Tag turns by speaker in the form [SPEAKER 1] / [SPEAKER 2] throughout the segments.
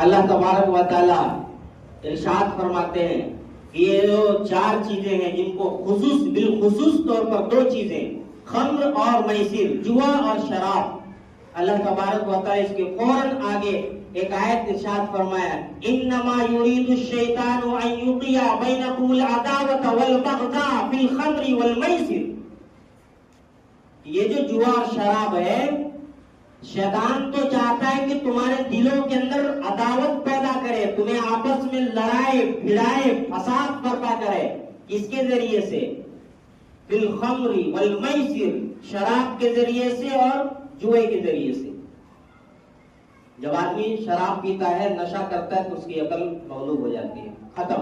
[SPEAKER 1] اللہ تبارک و تعالی ارشاد فرماتے ہیں کہ یہ جو 4 چیزیں ہیں جن کو بالخصوص طور پر 2 چیزیں، خمر اور میسر، جوا اور شراب، اللہ تبارک و تعالی اس کے فوراً آگے ایک آیت ارشاد فرمایا، انما یرید الشیطان ان یوقع بینکم العداوۃ والبغضاء فی الخمر والمیسر. یہ جو جوا اور شراب ہے، شیطان تو چاہتا ہے کہ تمہارے دلوں کے اندر عداوت پیدا کرے، تمہیں آپس میں لڑائے بھڑائے فساد برپا کرے. اس کے ذریعے سے فی الخمر والمیسر، شراب کے ذریعے سے اور جوئے کے ذریعے سے. جب آدمی شراب پیتا ہے، نشہ کرتا ہے، تو اس کی عقل مغلوب ہو جاتی ہے، ختم،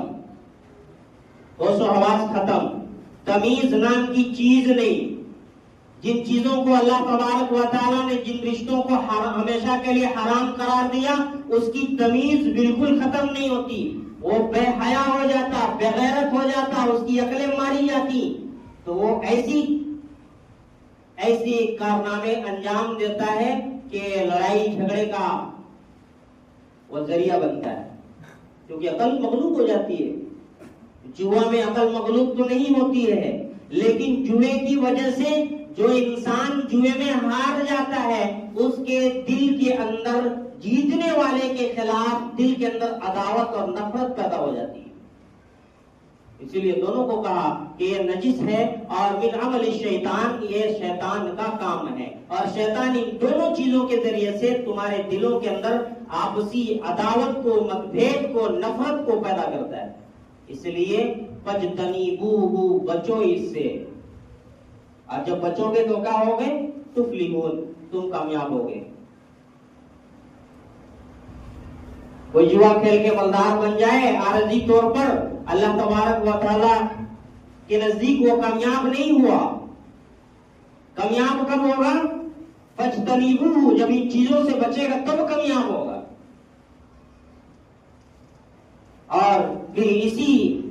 [SPEAKER 1] ہوش و حواس ختم، تمیز نام کی چیز نہیں. جن چیزوں کو اللہ تبارک و تعالیٰ نے، جن رشتوں کو ہمیشہ کے لیے حرام قرار دیا، اس کی تمیز بالکل ختم نہیں ہوتی. وہ بے حیا ہو جاتا، بے غیرت ہو جاتا، اس کی عقلیں ماری جاتی، تو وہ ایسی کارنامے انجام دیتا ہے کہ لڑائی جھگڑے کا وہ ذریعہ بنتا ہے، کیونکہ عقل مغلوب ہو جاتی ہے. جوا میں عقل مغلوب تو نہیں ہوتی ہے، لیکن جوے کی وجہ سے جو انسان جوے میں ہار جاتا ہے، اس کے دل کے اندر جیتنے والے کے خلاف دل کے اندر عداوت اور نفرت پیدا ہو جاتی ہے. اسی لیے دونوں کو کہا کہ یہ نجس ہے اور من عمل الشیطان، یہ شیطان کا کام ہے، اور شیطان ان دونوں چیزوں کے ذریعے سے تمہارے دلوں کے اندر آپسی عداوت کو، متبھید کو، نفرت کو پیدا کرتا ہے. اس لیے فاجتنبوہ، بچو اس سے، اور جب بچو گے تو کیا ہوگے؟ تفلحون، تم کامیاب ہوگے. کوئی جوا کھیل کے مالدار بن جائے عارضی طور پر، اللہ تبارک و تعالیٰ کے نزدیک وہ کامیاب نہیں ہوا. کامیاب کب ہوگا؟ فاجتنبوہ، جب ان چیزوں سے بچے گا تب کامیاب ہوگا. اور پھر اسی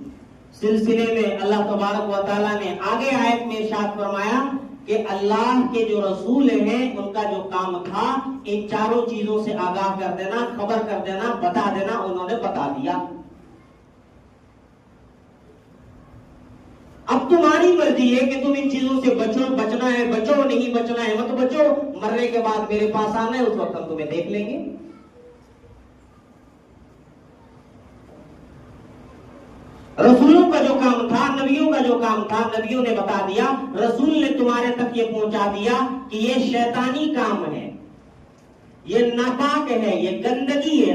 [SPEAKER 1] سلسلے میں اللہ تبارک و تعالیٰ نے آگے آیت میں ارشاد فرمایا کہ اللہ کے جو رسول ہیں ان کا جو کام تھا ان 4 چیزوں سے آگاہ کر دینا، خبر کر دینا، بتا دینا. انہوں نے بتا دیا. اب تمہاری مرضی ہے کہ تم ان چیزوں سے بچو، بچنا ہے بچو، نہیں بچنا ہے مت بچو. مرنے کے بعد میرے پاس آنا ہے، اس وقت ہم تمہیں دیکھ لیں گے. رسولوں کا جو کام تھا، نبیوں کا جو کام تھا، نبیوں نے بتا دیا، رسول نے تمہارے تک یہ پہنچا دیا کہ یہ شیطانی کام ہے، یہ ناپاک ہے، یہ گندگی ہے.